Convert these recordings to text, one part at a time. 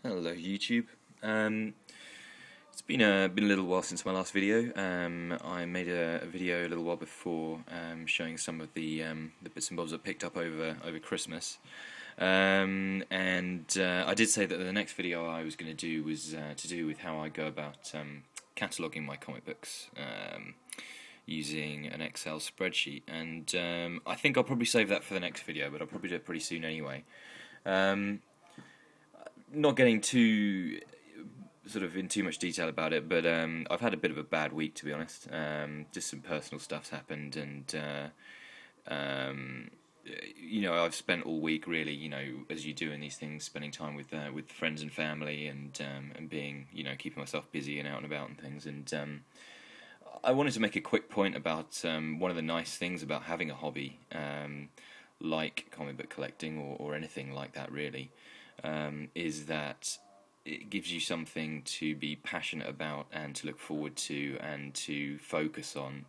Hello YouTube. It's been a little while since my last video. I made a video a little while before showing some of the bits and bobs I picked up over Christmas. I did say that the next video I was going to do was to do with how I go about cataloguing my comic books using an Excel spreadsheet, and I think I'll probably save that for the next video, but I'll probably do it pretty soon anyway. Not getting too in too much detail about it, but I've had a bit of a bad week, to be honest. Just some personal stuff's happened, and I've spent all week really, as you do in these things, spending time with friends and family, and being, keeping myself busy and out and about and things. And I wanted to make a quick point about one of the nice things about having a hobby like comic book collecting or anything like that, really. Is that it gives you something to be passionate about and to look forward to and to focus on.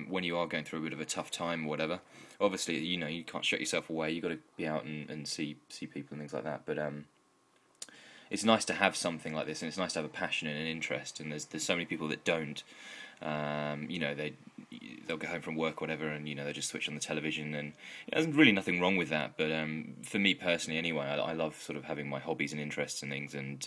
When you are going through a bit of a tough time or whatever, obviously, you can't shut yourself away. You've got to be out and see people and things like that. But it's nice to have something like this, and it's nice to have a passion and an interest. And there's so many people that don't. They'll go home from work or whatever, and they just switch on the television, and there's really nothing wrong with that. But for me personally, anyway, I love sort of having my hobbies and interests and things, and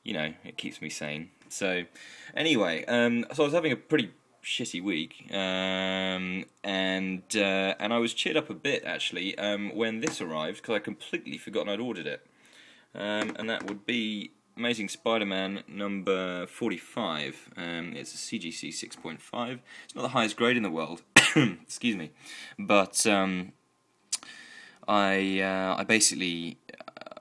it keeps me sane. So anyway, so I was having a pretty shitty week, and I was cheered up a bit actually when this arrived, because I completely forgotten I'd ordered it, and that would be Amazing Spider-Man number 45. It's a CGC 6.5. It's not the highest grade in the world, excuse me, but I basically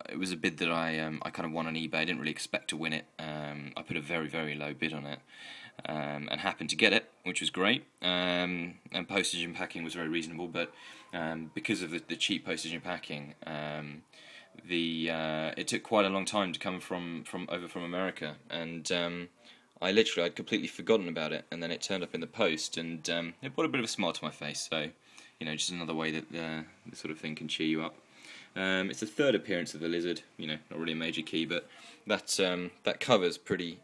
it was a bid that I kind of won on eBay. I didn't really expect to win it. I put a very, very low bid on it, and happened to get it, which was great. And postage and packing was very reasonable, but because of the cheap postage and packing, it took quite a long time to come from America, and I'd completely forgotten about it, and then it turned up in the post, and it brought a bit of a smile to my face. So, just another way that this sort of thing can cheer you up. It's the third appearance of the Lizard. Not really a major key, but that cover's pretty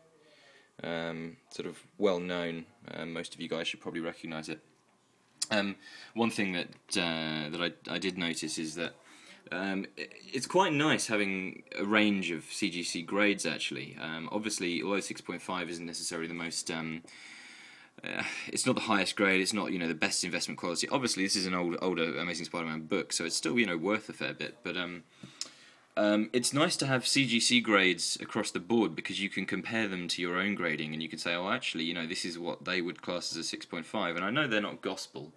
sort of well known. Most of you guys should probably recognise it. One thing that I did notice is that it's quite nice having a range of CGC grades, actually. Obviously, although 6.5 isn't necessarily the most, it's not the highest grade, it's not, the best investment quality. Obviously, this is an older Amazing Spider-Man book, so it's still, worth a fair bit. But it's nice to have CGC grades across the board, because you can compare them to your own grading, and you can say, oh, actually, this is what they would class as a 6.5. And I know they're not gospel,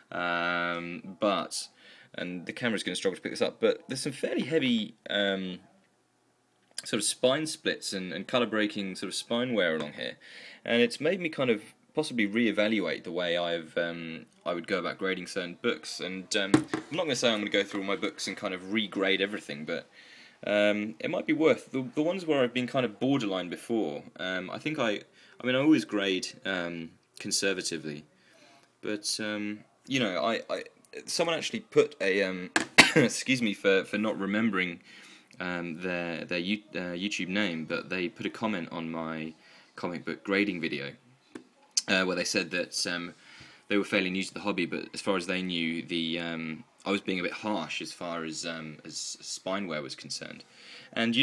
but... and the camera's going to struggle to pick this up, but there's some fairly heavy sort of spine splits and colour breaking sort of spine wear along here, and it's made me kind of possibly re-evaluate the way I would go about grading certain books. And I'm not going to say I'm going to go through all my books and kind of regrade everything, but it might be worth the ones where I've been kind of borderline before. I think I always grade conservatively, but someone actually put a excuse me for not remembering their YouTube name, but they put a comment on my comic book grading video where they said that they were fairly new to the hobby, but as far as they knew, I was being a bit harsh as far as spine wear was concerned. And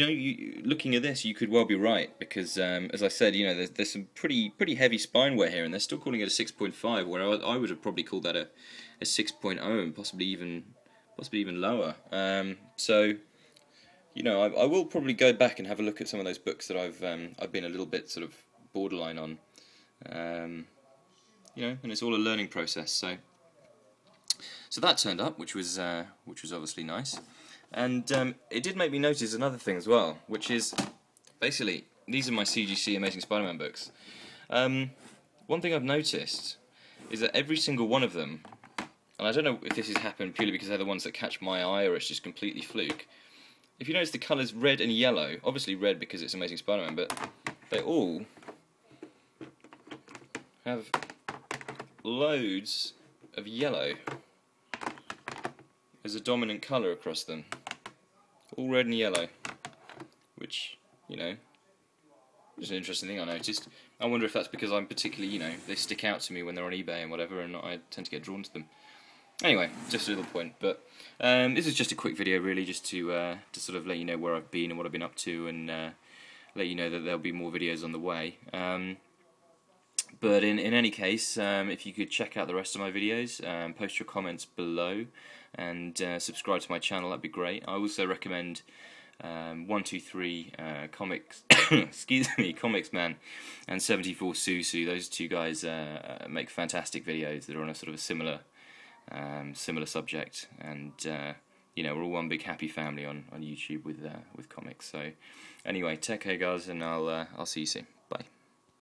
looking at this, you could well be right, because as I said, there's some pretty heavy spine wear here, and they're still calling it a 6.5, where I would have probably called that a 6.0, and possibly even lower. So I will probably go back and have a look at some of those books that I've been a little bit sort of borderline on. And it's all a learning process. So that turned up, which was obviously nice. And it did make me notice another thing as well, which is basically these are my CGC Amazing Spider-Man books. One thing I've noticed is that every single one of them, and I don't know if this has happened purely because they're the ones that catch my eye or it's just completely fluke. If you notice the colours red and yellow, obviously red because it's Amazing Spider-Man, but they all have loads of yellow as a dominant colour across them. all red and yellow, which, you know, is an interesting thing I noticed. I wonder if that's because I'm particularly, you know, they stick out to me when they're on eBay and whatever, and I tend to get drawn to them. Anyway, just a little point, but this is just a quick video really, just to sort of let you know where I've been and what I've been up to, and let you know that there'll be more videos on the way. But in any case, if you could check out the rest of my videos, post your comments below, and subscribe to my channel, that'd be great. I also recommend 123 Comics, excuse me, Comics Man, and 74 Susu. Those two guys make fantastic videos that are on a sort of a similar subject, and you know, we're all one big happy family on YouTube with comics. So anyway, take care guys, and I'll see you soon.